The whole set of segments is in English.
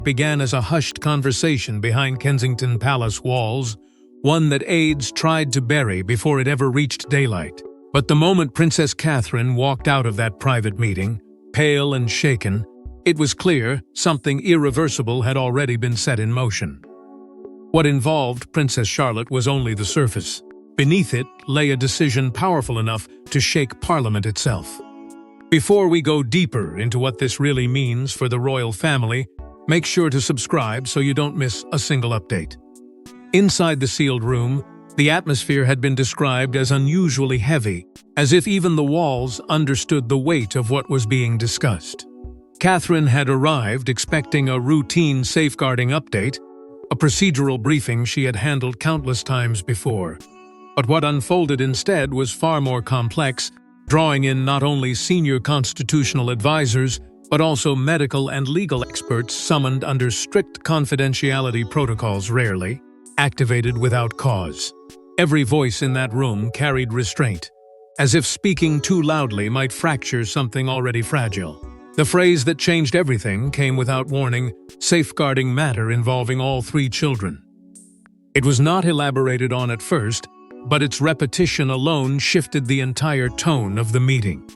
began as a hushed conversation behind Kensington Palace walls, one that aides tried to bury before it ever reached daylight. But the moment Princess Catherine walked out of that private meeting, pale and shaken, it was clear something irreversible had already been set in motion. What involved Princess Charlotte was only the surface. Beneath it lay a decision powerful enough to shake Parliament itself. Before we go deeper into what this really means for the royal family, make sure to subscribe so you don't miss a single update. Inside the sealed room, the atmosphere had been described as unusually heavy, as if even the walls understood the weight of what was being discussed. Catherine had arrived expecting a routine safeguarding update, a procedural briefing she had handled countless times before. But what unfolded instead was far more complex, drawing in not only senior constitutional advisors, but also medical and legal experts summoned under strict confidentiality protocols, rarely activated without cause. Every voice in that room carried restraint, as if speaking too loudly might fracture something already fragile. The phrase that changed everything came without warning: safeguarding matter involving all three children. It was not elaborated on at first, but its repetition alone shifted the entire tone of the meeting.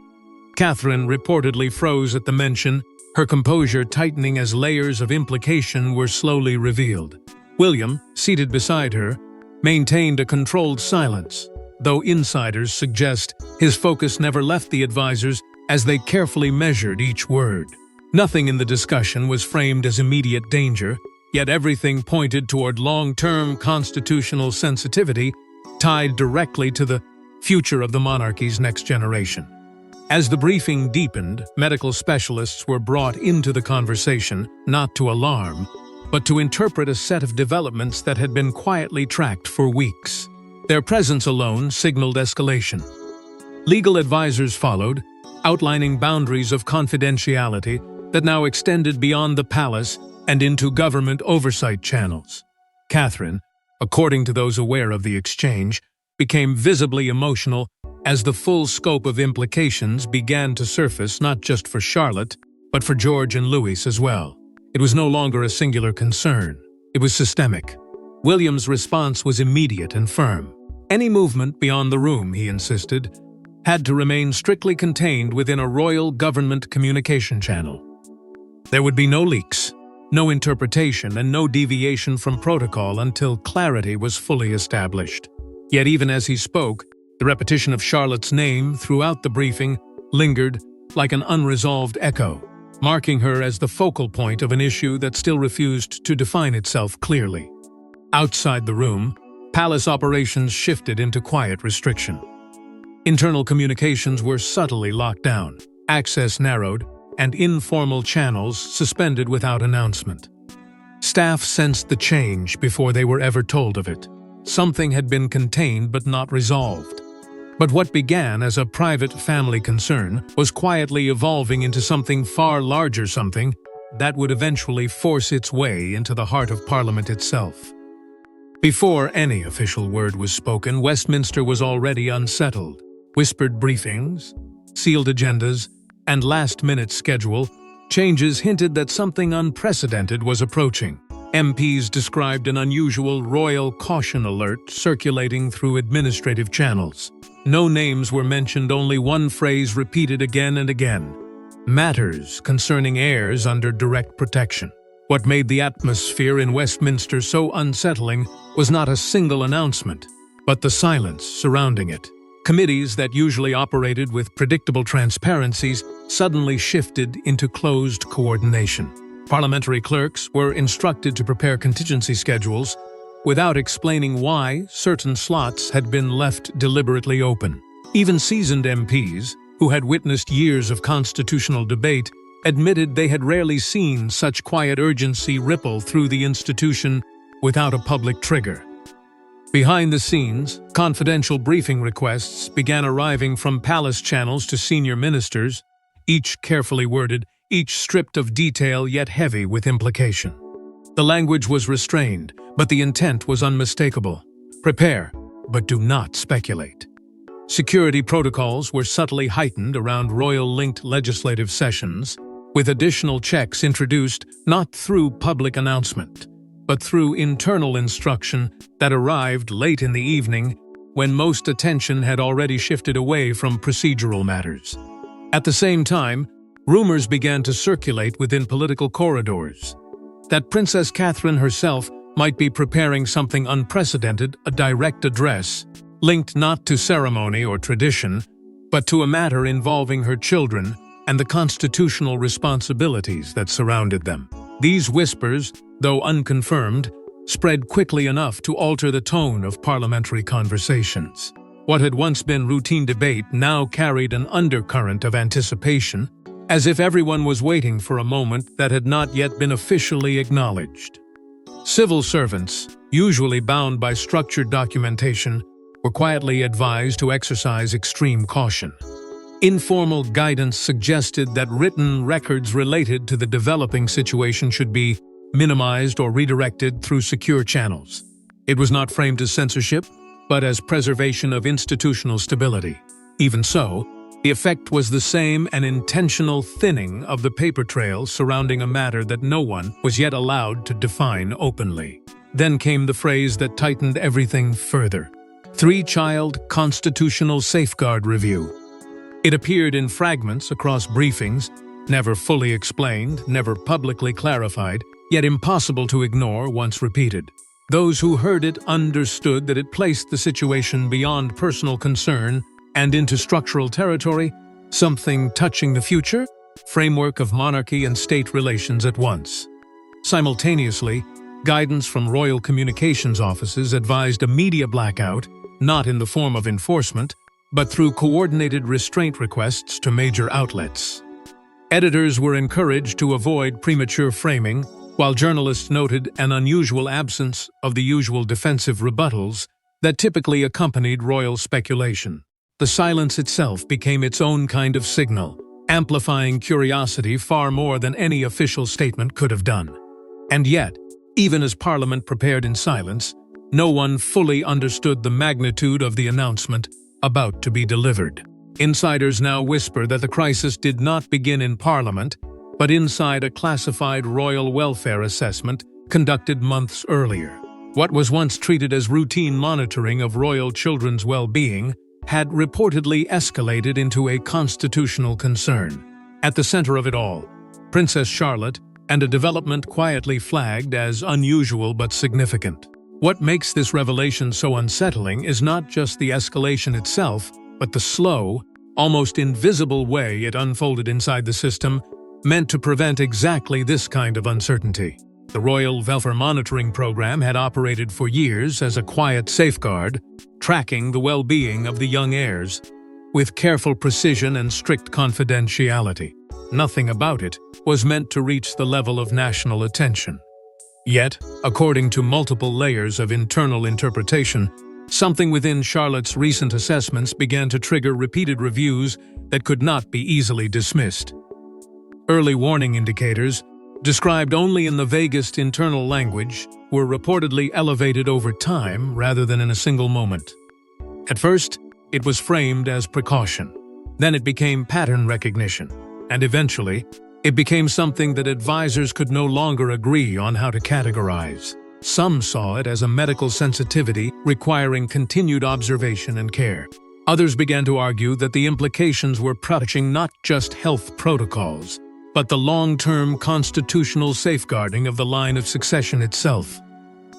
Catherine reportedly froze at the mention, her composure tightening as layers of implication were slowly revealed. William, seated beside her, maintained a controlled silence, though insiders suggest his focus never left the advisors as they carefully measured each word. Nothing in the discussion was framed as immediate danger, yet everything pointed toward long-term constitutional sensitivity tied directly to the future of the monarchy's next generation. As the briefing deepened, medical specialists were brought into the conversation, not to alarm, but to interpret a set of developments that had been quietly tracked for weeks. Their presence alone signaled escalation. Legal advisors followed, outlining boundaries of confidentiality that now extended beyond the palace and into government oversight channels. Catherine, according to those aware of the exchange, became visibly emotional as the full scope of implications began to surface, not just for Charlotte, but for George and Louis as well. It was no longer a singular concern. It was systemic. William's response was immediate and firm. Any movement beyond the room, he insisted, had to remain strictly contained within a royal government communication channel. There would be no leaks, no interpretation, and no deviation from protocol until clarity was fully established. Yet even as he spoke, the repetition of Charlotte's name throughout the briefing lingered like an unresolved echo, marking her as the focal point of an issue that still refused to define itself clearly. Outside the room, palace operations shifted into quiet restriction. Internal communications were subtly locked down, access narrowed, and informal channels suspended without announcement. Staff sensed the change before they were ever told of it. Something had been contained but not resolved. But what began as a private family concern was quietly evolving into something far larger, something that would eventually force its way into the heart of Parliament itself. Before any official word was spoken, Westminster was already unsettled. Whispered briefings, sealed agendas, and last-minute schedule changes hinted that something unprecedented was approaching. MPs described an unusual royal caution alert circulating through administrative channels. No names were mentioned, only one phrase repeated again and again: matters concerning heirs under direct protection. What made the atmosphere in Westminster so unsettling was not a single announcement, but the silence surrounding it. Committees that usually operated with predictable transparencies suddenly shifted into closed coordination. Parliamentary clerks were instructed to prepare contingency schedules without explaining why certain slots had been left deliberately open. Even seasoned MPs, who had witnessed years of constitutional debate, admitted they had rarely seen such quiet urgency ripple through the institution without a public trigger. Behind the scenes, confidential briefing requests began arriving from palace channels to senior ministers, each carefully worded, each stripped of detail yet heavy with implication. The language was restrained, but the intent was unmistakable. Prepare, but do not speculate. Security protocols were subtly heightened around royal-linked legislative sessions, with additional checks introduced not through public announcement, but through internal instruction that arrived late in the evening when most attention had already shifted away from procedural matters. At the same time, rumors began to circulate within political corridors that Princess Catherine herself might be preparing something unprecedented, a direct address, linked not to ceremony or tradition, but to a matter involving her children and the constitutional responsibilities that surrounded them. These whispers, though unconfirmed, spread quickly enough to alter the tone of parliamentary conversations. What had once been routine debate now carried an undercurrent of anticipation, as if everyone was waiting for a moment that had not yet been officially acknowledged. Civil servants, usually bound by structured documentation, were quietly advised to exercise extreme caution. Informal guidance suggested that written records related to the developing situation should be minimized or redirected through secure channels. It was not framed as censorship, but as preservation of institutional stability. Even so, the effect was the same: an intentional thinning of the paper trail surrounding a matter that no one was yet allowed to define openly. Then came the phrase that tightened everything further: three-child constitutional safeguard review. It appeared in fragments across briefings, never fully explained, never publicly clarified, yet impossible to ignore once repeated. Those who heard it understood that it placed the situation beyond personal concern and into structural territory, something touching the future, framework of monarchy and state relations at once. Simultaneously, guidance from royal communications offices advised a media blackout, not in the form of enforcement, but through coordinated restraint requests to major outlets. Editors were encouraged to avoid premature framing, while journalists noted an unusual absence of the usual defensive rebuttals that typically accompanied royal speculation. The silence itself became its own kind of signal, amplifying curiosity far more than any official statement could have done. And yet, even as Parliament prepared in silence, no one fully understood the magnitude of the announcement about to be delivered. Insiders now whisper that the crisis did not begin in Parliament, but inside a classified royal welfare assessment conducted months earlier. What was once treated as routine monitoring of royal children's well-being had reportedly escalated into a constitutional concern. At the center of it all, Princess Charlotte, and a development quietly flagged as unusual but significant. What makes this revelation so unsettling is not just the escalation itself, but the slow, almost invisible way it unfolded inside the system, meant to prevent exactly this kind of uncertainty. The Royal Welfare Monitoring Program had operated for years as a quiet safeguard, tracking the well-being of the young heirs, with careful precision and strict confidentiality. Nothing about it was meant to reach the level of national attention. Yet, according to multiple layers of internal interpretation, something within Charlotte's recent assessments began to trigger repeated reviews that could not be easily dismissed. Early warning indicators, described only in the vaguest internal language, were reportedly elevated over time rather than in a single moment. At first, it was framed as precaution. Then it became pattern recognition, and eventually, it became something that advisors could no longer agree on how to categorize. Some saw it as a medical sensitivity requiring continued observation and care. Others began to argue that the implications were touching not just health protocols, but the long-term constitutional safeguarding of the line of succession itself.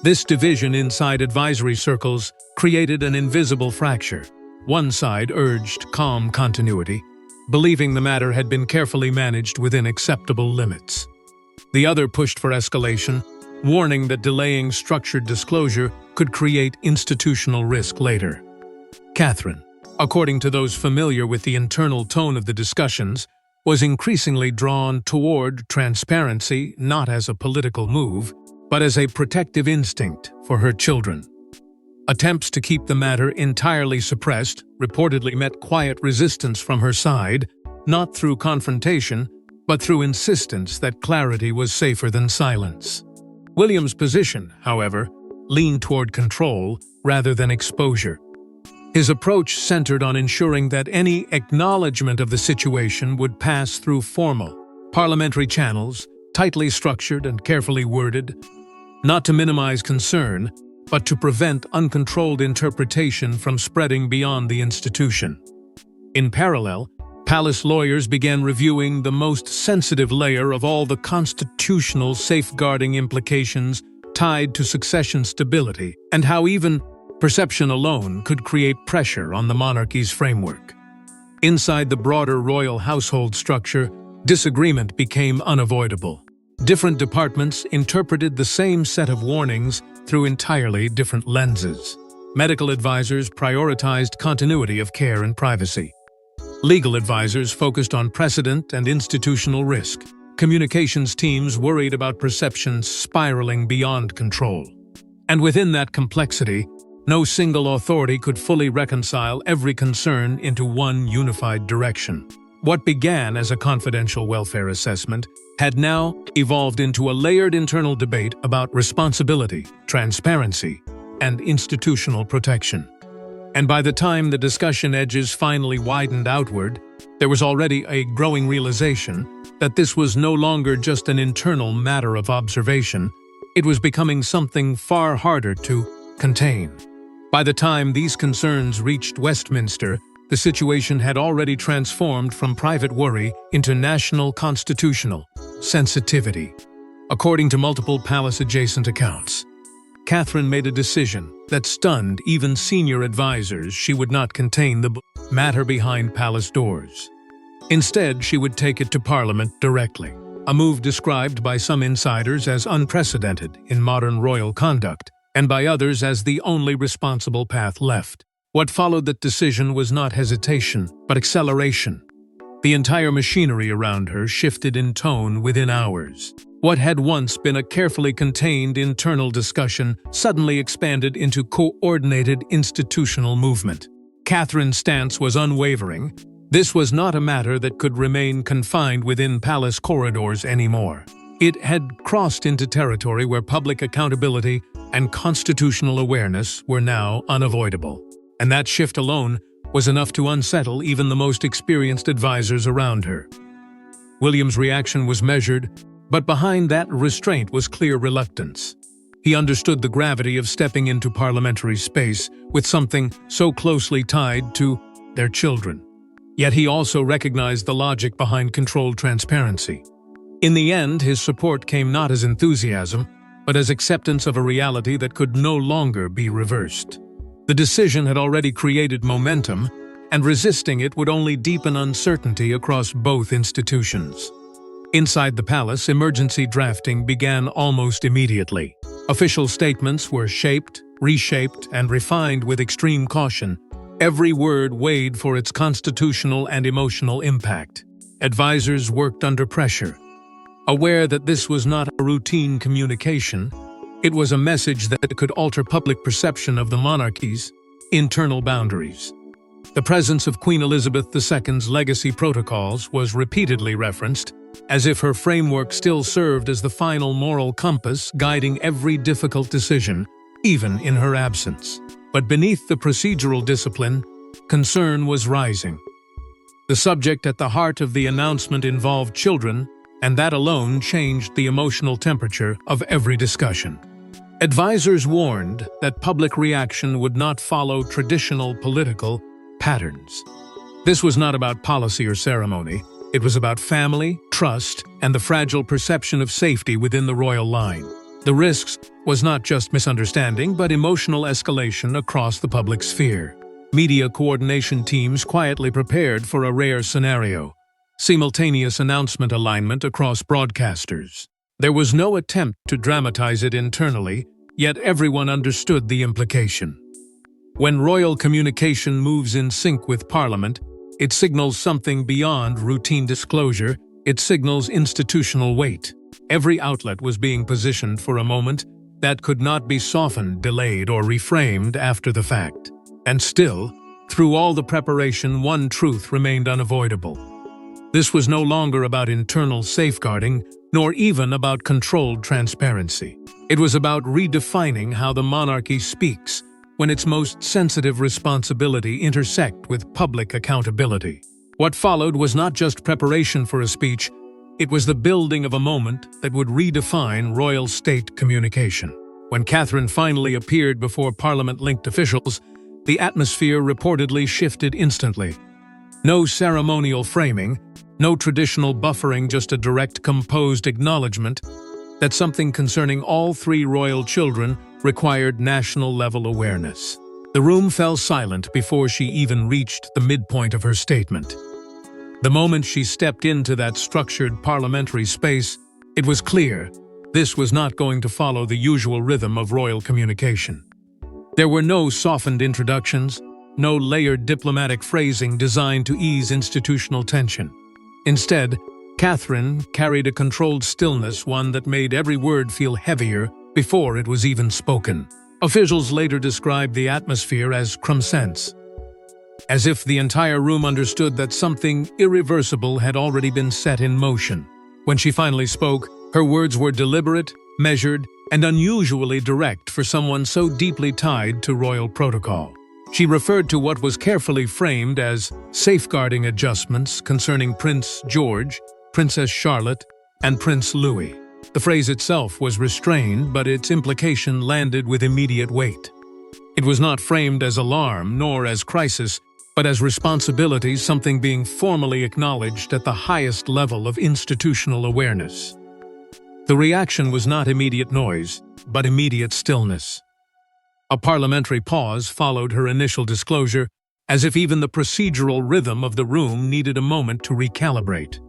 This division inside advisory circles created an invisible fracture. One side urged calm continuity, believing the matter had been carefully managed within acceptable limits. The other pushed for escalation, warning that delaying structured disclosure could create institutional risk later. Catherine, according to those familiar with the internal tone of the discussions, was increasingly drawn toward transparency not as a political move, but as a protective instinct for her children. Attempts to keep the matter entirely suppressed reportedly met quiet resistance from her side, not through confrontation, but through insistence that clarity was safer than silence. William's position, however, leaned toward control rather than exposure. His approach centered on ensuring that any acknowledgement of the situation would pass through formal, Parliamentary channels, tightly structured and carefully worded, not to minimize concern, but to prevent uncontrolled interpretation from spreading beyond the institution. In parallel, palace lawyers began reviewing the most sensitive layer of all the constitutional safeguarding implications tied to succession stability, and how even perception alone could create pressure on the monarchy's framework. Inside the broader royal household structure, disagreement became unavoidable. Different departments interpreted the same set of warnings through entirely different lenses. Medical advisors prioritized continuity of care and privacy. Legal advisors focused on precedent and institutional risk. Communications teams worried about perceptions spiraling beyond control. And within that complexity, no single authority could fully reconcile every concern into one unified direction. What began as a confidential welfare assessment had now evolved into a layered internal debate about responsibility, transparency, and institutional protection. And by the time the discussion edges finally widened outward, there was already a growing realization that this was no longer just an internal matter of observation. It was becoming something far harder to contain. By the time these concerns reached Westminster, the situation had already transformed from private worry into national constitutional sensitivity. According to multiple palace-adjacent accounts, Catherine made a decision that stunned even senior advisors. She would not contain the matter behind palace doors. Instead, she would take it to Parliament directly, a move described by some insiders as unprecedented in modern royal conduct, and by others as the only responsible path left. What followed that decision was not hesitation, but acceleration. The entire machinery around her shifted in tone within hours. What had once been a carefully contained internal discussion suddenly expanded into coordinated institutional movement. Catherine's stance was unwavering. This was not a matter that could remain confined within palace corridors anymore. It had crossed into territory where public accountability and constitutional awareness were now unavoidable. And that shift alone was enough to unsettle even the most experienced advisors around her. William's reaction was measured, but behind that restraint was clear reluctance. He understood the gravity of stepping into parliamentary space with something so closely tied to their children. Yet he also recognized the logic behind controlled transparency. In the end, his support came not as enthusiasm, but as acceptance of a reality that could no longer be reversed. The decision had already created momentum, and resisting it would only deepen uncertainty across both institutions. Inside the palace, emergency drafting began almost immediately. Official statements were shaped, reshaped, and refined with extreme caution. Every word weighed for its constitutional and emotional impact. Advisors worked under pressure, aware that this was not a routine communication. It was a message that could alter public perception of the monarchy's internal boundaries. The presence of Queen Elizabeth II's legacy protocols was repeatedly referenced, as if her framework still served as the final moral compass guiding every difficult decision, even in her absence. But beneath the procedural discipline, concern was rising. The subject at the heart of the announcement involved children, and that alone changed the emotional temperature of every discussion. Advisors warned that public reaction would not follow traditional political patterns. This was not about policy or ceremony. It was about family, trust, and the fragile perception of safety within the royal line. The risks was not just misunderstanding, but emotional escalation across the public sphere. Media coordination teams quietly prepared for a rare scenario: simultaneous announcement alignment across broadcasters. There was no attempt to dramatize it internally, yet everyone understood the implication. When royal communication moves in sync with Parliament, it signals something beyond routine disclosure. It signals institutional weight. Every outlet was being positioned for a moment that could not be softened, delayed, or reframed after the fact. And still, through all the preparation, one truth remained unavoidable. This was no longer about internal safeguarding, nor even about controlled transparency. It was about redefining how the monarchy speaks when its most sensitive responsibility intersect with public accountability. What followed was not just preparation for a speech, It was the building of a moment that would redefine royal state communication. When Catherine finally appeared before Parliament-linked officials, the atmosphere reportedly shifted instantly. No ceremonial framing, no traditional buffering, just a direct, composed acknowledgement that something concerning all three royal children required national-level awareness. The room fell silent before she even reached the midpoint of her statement. The moment she stepped into that structured parliamentary space, it was clear this was not going to follow the usual rhythm of royal communication. There were no softened introductions, no layered diplomatic phrasing designed to ease institutional tension. Instead, Catherine carried a controlled stillness, one that made every word feel heavier before it was even spoken. Officials later described the atmosphere as crumpsense, as if the entire room understood that something irreversible had already been set in motion. When she finally spoke, her words were deliberate, measured, and unusually direct for someone so deeply tied to royal protocol. She referred to what was carefully framed as safeguarding adjustments concerning Prince George, Princess Charlotte, and Prince Louis. The phrase itself was restrained, but its implication landed with immediate weight. It was not framed as alarm nor as crisis, but as responsibility, something being formally acknowledged at the highest level of institutional awareness. The reaction was not immediate noise, but immediate stillness. A parliamentary pause followed her initial disclosure, as if even the procedural rhythm of the room needed a moment to recalibrate.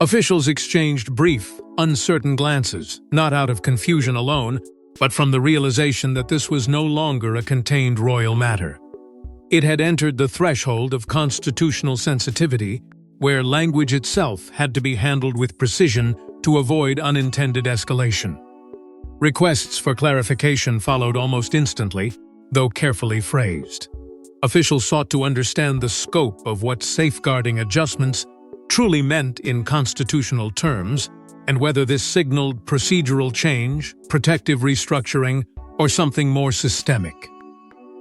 Officials exchanged brief, uncertain glances, not out of confusion alone, but from the realization that this was no longer a contained royal matter. It had entered the threshold of constitutional sensitivity, where language itself had to be handled with precision to avoid unintended escalation. Requests for clarification followed almost instantly, though carefully phrased. Officials sought to understand the scope of what safeguarding adjustments truly meant in constitutional terms, and whether this signaled procedural change, protective restructuring, or something more systemic.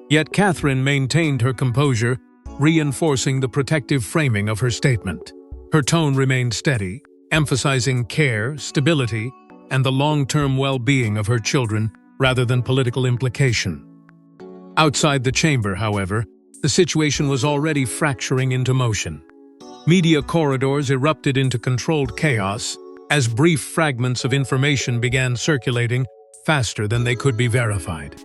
Yet Catherine maintained her composure, reinforcing the protective framing of her statement. Her tone remained steady, emphasizing care, stability, and the long-term well-being of her children rather than political implication. Outside the chamber, however, the situation was already fracturing into motion. Media corridors erupted into controlled chaos as brief fragments of information began circulating faster than they could be verified.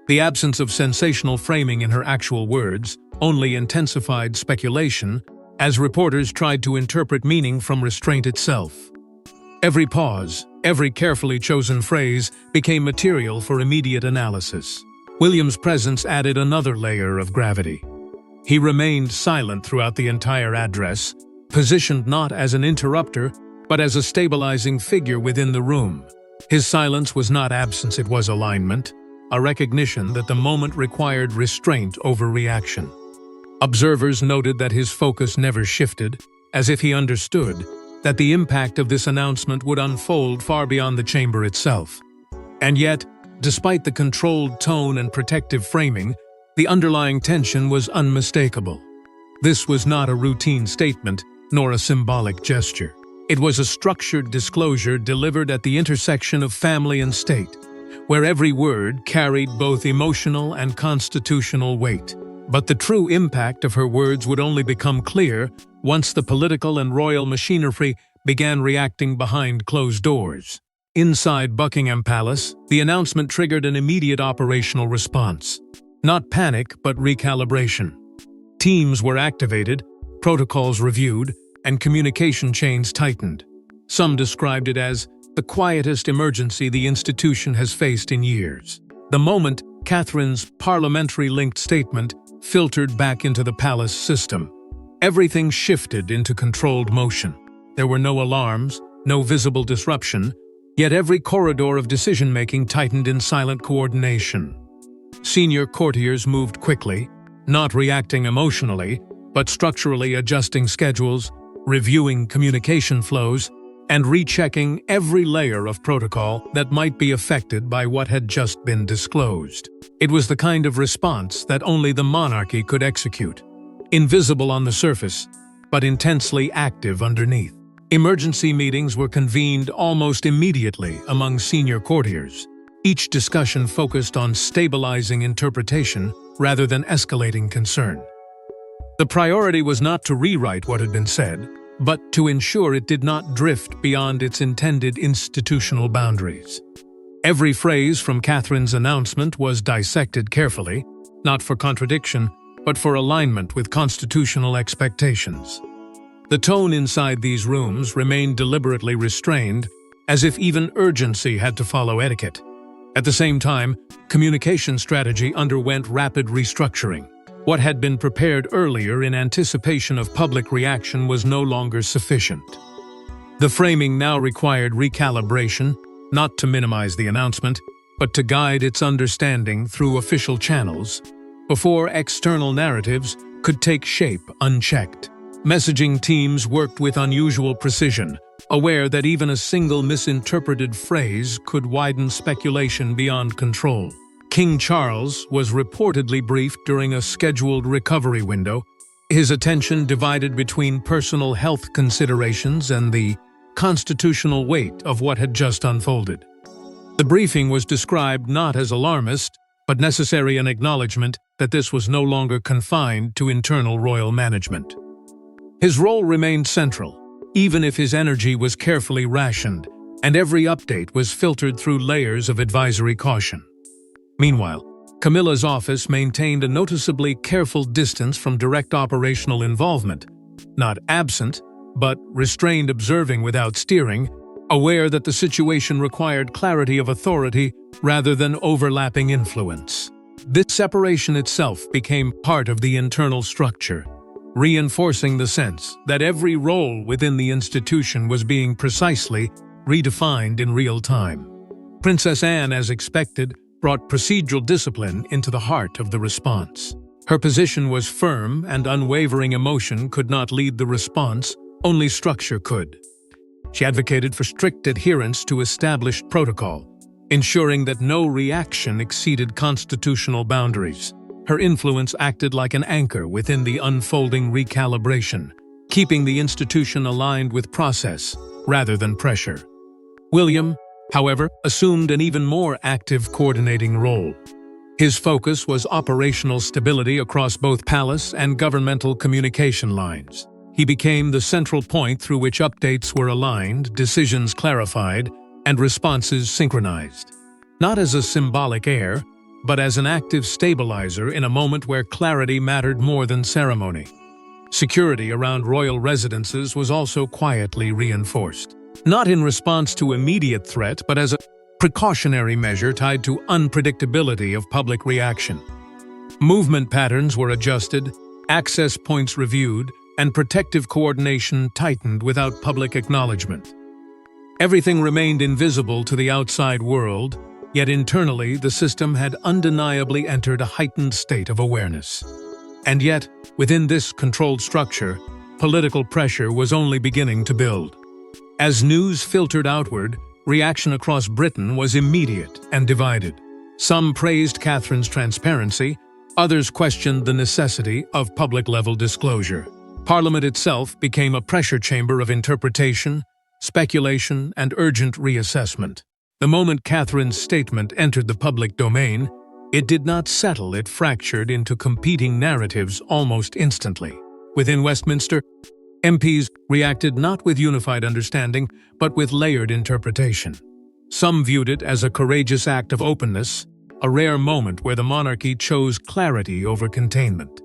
The absence of sensational framing in her actual words only intensified speculation as reporters tried to interpret meaning from restraint itself. Every pause, every carefully chosen phrase became material for immediate analysis. William's presence added another layer of gravity. He remained silent throughout the entire address, positioned not as an interrupter, but as a stabilizing figure within the room. His silence was not absence, it was alignment, a recognition that the moment required restraint over reaction. Observers noted that his focus never shifted, as if he understood that the impact of this announcement would unfold far beyond the chamber itself. And yet, despite the controlled tone and protective framing, the underlying tension was unmistakable. This was not a routine statement, nor a symbolic gesture. It was a structured disclosure delivered at the intersection of family and state, where every word carried both emotional and constitutional weight. But the true impact of her words would only become clear once the political and royal machinery began reacting behind closed doors. Inside Buckingham Palace, the announcement triggered an immediate operational response. Not panic, but recalibration. Teams were activated, protocols reviewed, and communication chains tightened. Some described it as the quietest emergency the institution has faced in years. The moment Catherine's parliamentary-linked statement filtered back into the palace system, everything shifted into controlled motion. There were no alarms, no visible disruption, yet every corridor of decision-making tightened in silent coordination. Senior courtiers moved quickly, not reacting emotionally, but structurally adjusting schedules, reviewing communication flows, and rechecking every layer of protocol that might be affected by what had just been disclosed. It was the kind of response that only the monarchy could execute, invisible on the surface, but intensely active underneath. Emergency meetings were convened almost immediately among senior courtiers. Each discussion focused on stabilizing interpretation rather than escalating concern. The priority was not to rewrite what had been said, but to ensure it did not drift beyond its intended institutional boundaries. Every phrase from Catherine's announcement was dissected carefully, not for contradiction, but for alignment with constitutional expectations. The tone inside these rooms remained deliberately restrained, as if even urgency had to follow etiquette. At the same time, communication strategy underwent rapid restructuring. What had been prepared earlier in anticipation of public reaction was no longer sufficient. The framing now required recalibration, not to minimize the announcement, but to guide its understanding through official channels, before external narratives could take shape unchecked. Messaging teams worked with unusual precision, aware that even a single misinterpreted phrase could widen speculation beyond control. King Charles was reportedly briefed during a scheduled recovery window, his attention divided between personal health considerations and the constitutional weight of what had just unfolded. The briefing was described not as alarmist, but necessary an acknowledgement that this was no longer confined to internal royal management. His role remained central, even if his energy was carefully rationed, and every update was filtered through layers of advisory caution. Meanwhile, Camilla's office maintained a noticeably careful distance from direct operational involvement, not absent, but restrained, observing without steering, aware that the situation required clarity of authority rather than overlapping influence. This separation itself became part of the internal structure, reinforcing the sense that every role within the institution was being precisely redefined in real time. Princess Anne, as expected, brought procedural discipline into the heart of the response. Her position was firm, and unwavering emotion could not lead the response, only structure could. She advocated for strict adherence to established protocol, ensuring that no reaction exceeded constitutional boundaries. Her influence acted like an anchor within the unfolding recalibration, keeping the institution aligned with process rather than pressure. William, however, assumed an even more active coordinating role. His focus was operational stability across both palace and governmental communication lines. He became the central point through which updates were aligned, decisions clarified, and responses synchronized. Not as a symbolic heir, but as an active stabilizer in a moment where clarity mattered more than ceremony. Security around royal residences was also quietly reinforced, not in response to immediate threat, but as a precautionary measure tied to unpredictability of public reaction. Movement patterns were adjusted, access points reviewed, and protective coordination tightened without public acknowledgement. Everything remained invisible to the outside world, yet internally the system had undeniably entered a heightened state of awareness. And yet, within this controlled structure, political pressure was only beginning to build. As news filtered outward, reaction across Britain was immediate and divided. Some praised Catherine's transparency, others questioned the necessity of public-level disclosure. Parliament itself became a pressure chamber of interpretation, speculation, and urgent reassessment. The moment Catherine's statement entered the public domain, it did not settle, it fractured into competing narratives almost instantly. Within Westminster, MPs reacted not with unified understanding, but with layered interpretation. Some viewed it as a courageous act of openness, a rare moment where the monarchy chose clarity over containment.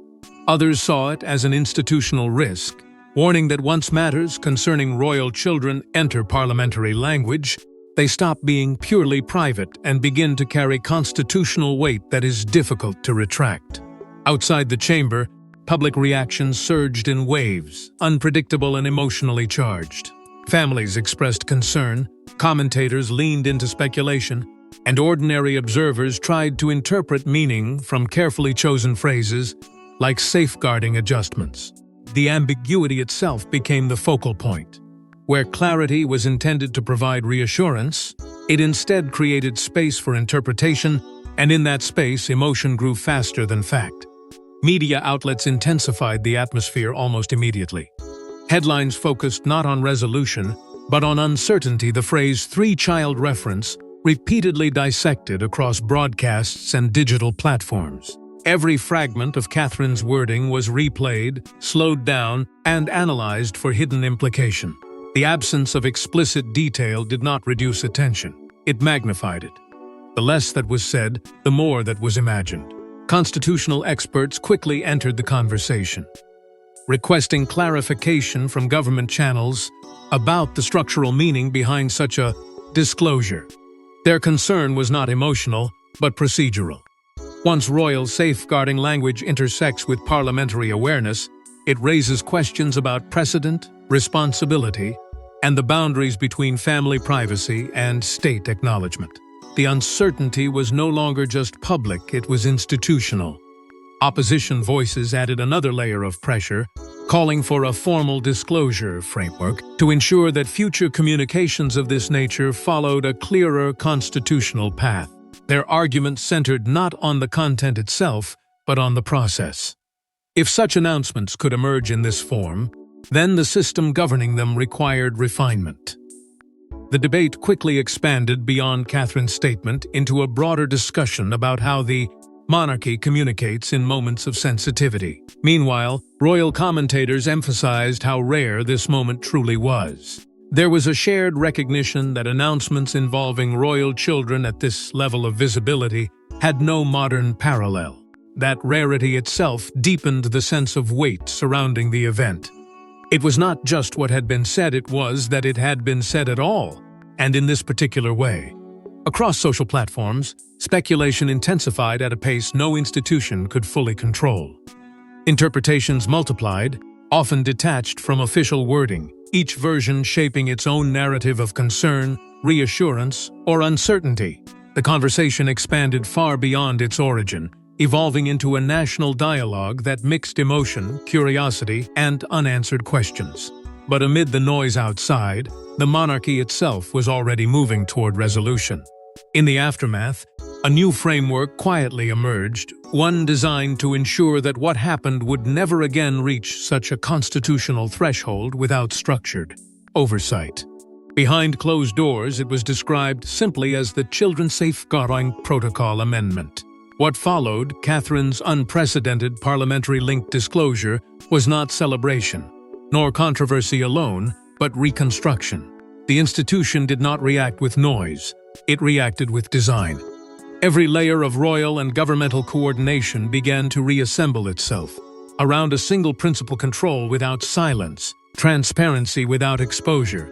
Others saw it as an institutional risk, warning that once matters concerning royal children enter parliamentary language, they stop being purely private and begin to carry constitutional weight that is difficult to retract. Outside the chamber, public reactions surged in waves, unpredictable and emotionally charged. Families expressed concern, commentators leaned into speculation, and ordinary observers tried to interpret meaning from carefully chosen phrases like safeguarding adjustments. The ambiguity itself became the focal point. Where clarity was intended to provide reassurance, it instead created space for interpretation, and in that space, emotion grew faster than fact. Media outlets intensified the atmosphere almost immediately. Headlines focused not on resolution, but on uncertainty. The phrase three-child reference repeatedly dissected across broadcasts and digital platforms. Every fragment of Catherine's wording was replayed, slowed down, and analyzed for hidden implication. The absence of explicit detail did not reduce attention. It magnified it. The less that was said, the more that was imagined. Constitutional experts quickly entered the conversation, requesting clarification from government channels about the structural meaning behind such a disclosure. Their concern was not emotional, but procedural. Once royal safeguarding language intersects with parliamentary awareness, it raises questions about precedent, responsibility, and the boundaries between family privacy and state acknowledgement. The uncertainty was no longer just public, it was institutional. Opposition voices added another layer of pressure, calling for a formal disclosure framework to ensure that future communications of this nature followed a clearer constitutional path. Their argument centered not on the content itself, but on the process. If such announcements could emerge in this form, then the system governing them required refinement. The debate quickly expanded beyond Catherine's statement into a broader discussion about how the monarchy communicates in moments of sensitivity. Meanwhile, royal commentators emphasized how rare this moment truly was. There was a shared recognition that announcements involving royal children at this level of visibility had no modern parallel. That rarity itself deepened the sense of weight surrounding the event. It was not just what had been said, it was that it had been said at all, and in this particular way. Across social platforms, speculation intensified at a pace no institution could fully control. Interpretations multiplied, often detached from official wording, each version shaping its own narrative of concern, reassurance, or uncertainty. The conversation expanded far beyond its origin, evolving into a national dialogue that mixed emotion, curiosity, and unanswered questions. But amid the noise outside, the monarchy itself was already moving toward resolution. In the aftermath, a new framework quietly emerged, one designed to ensure that what happened would never again reach such a constitutional threshold without structured oversight. Behind closed doors, it was described simply as the Children Safeguarding Protocol Amendment. What followed, Catherine's unprecedented parliamentary-linked disclosure, was not celebration, nor controversy alone, but reconstruction. The institution did not react with noise, it reacted with design. Every layer of royal and governmental coordination began to reassemble itself around a single principal: control without silence, transparency without exposure.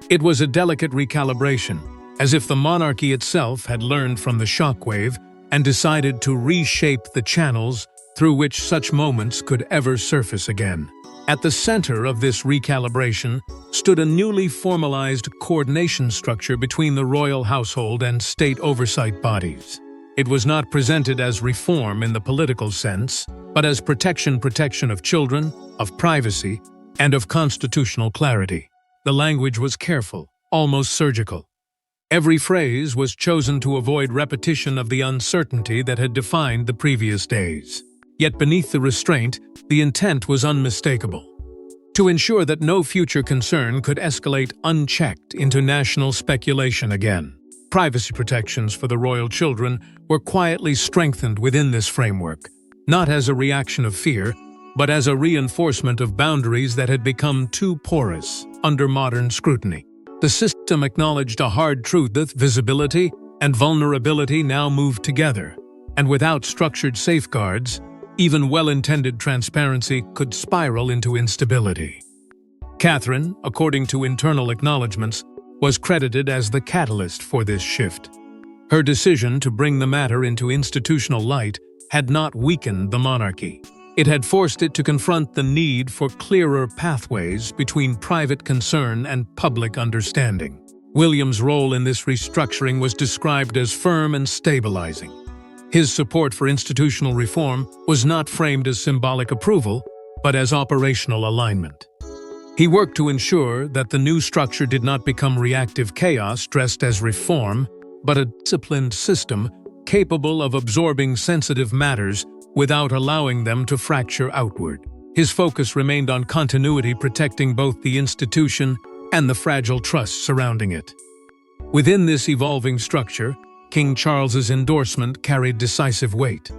It was a delicate recalibration, as if the monarchy itself had learned from the shockwave and decided to reshape the channels through which such moments could ever surface again. At the center of this recalibration stood a newly formalized coordination structure between the royal household and state oversight bodies. It was not presented as reform in the political sense, but as protection of children, of privacy, and of constitutional clarity. The language was careful, almost surgical. Every phrase was chosen to avoid repetition of the uncertainty that had defined the previous days. Yet beneath the restraint, the intent was unmistakable: to ensure that no future concern could escalate unchecked into national speculation again. Privacy protections for the royal children were quietly strengthened within this framework, not as a reaction of fear, but as a reinforcement of boundaries that had become too porous under modern scrutiny. The system acknowledged a hard truth that visibility and vulnerability now moved together, and without structured safeguards, even well-intended transparency could spiral into instability. Catherine, according to internal acknowledgments, was credited as the catalyst for this shift. Her decision to bring the matter into institutional light had not weakened the monarchy. It had forced it to confront the need for clearer pathways between private concern and public understanding. William's role in this restructuring was described as firm and stabilizing. His support for institutional reform was not framed as symbolic approval, but as operational alignment. He worked to ensure that the new structure did not become reactive chaos dressed as reform, but a disciplined system capable of absorbing sensitive matters without allowing them to fracture outward. His focus remained on continuity, protecting both the institution and the fragile trusts surrounding it. Within this evolving structure, King Charles's endorsement carried decisive weight.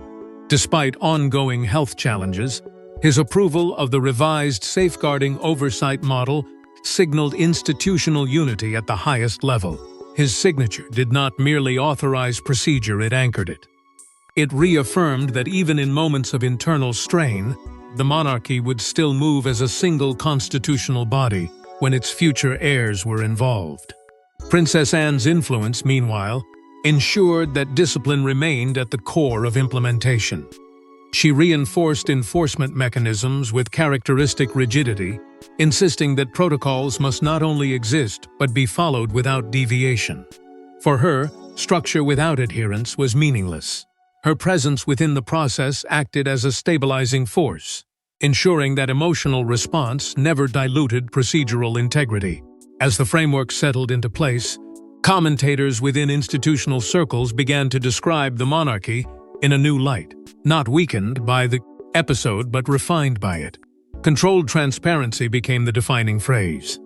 Despite ongoing health challenges, his approval of the revised safeguarding oversight model signaled institutional unity at the highest level. His signature did not merely authorize procedure, it anchored it. It reaffirmed that even in moments of internal strain, the monarchy would still move as a single constitutional body when its future heirs were involved. Princess Anne's influence, meanwhile, ensured that discipline remained at the core of implementation. She reinforced enforcement mechanisms with characteristic rigidity, insisting that protocols must not only exist but be followed without deviation. For her, structure without adherence was meaningless. Her presence within the process acted as a stabilizing force, ensuring that emotional response never diluted procedural integrity. As the framework settled into place, commentators within institutional circles began to describe the monarchy in a new light, not weakened by the episode but refined by it. Controlled transparency became the defining phrase.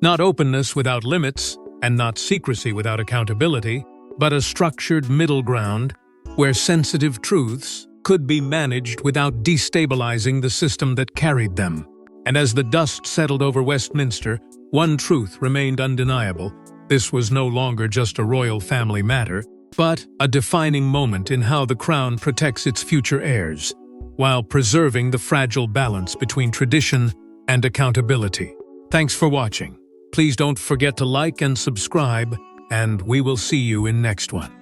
Not openness without limits, and not secrecy without accountability, but a structured middle ground where sensitive truths could be managed without destabilizing the system that carried them. And as the dust settled over Westminster, one truth remained undeniable. This was no longer just a royal family matter, but a defining moment in how the crown protects its future heirs, while preserving the fragile balance between tradition and accountability. Thanks for watching. Please don't forget to like and subscribe, and we will see you in next one.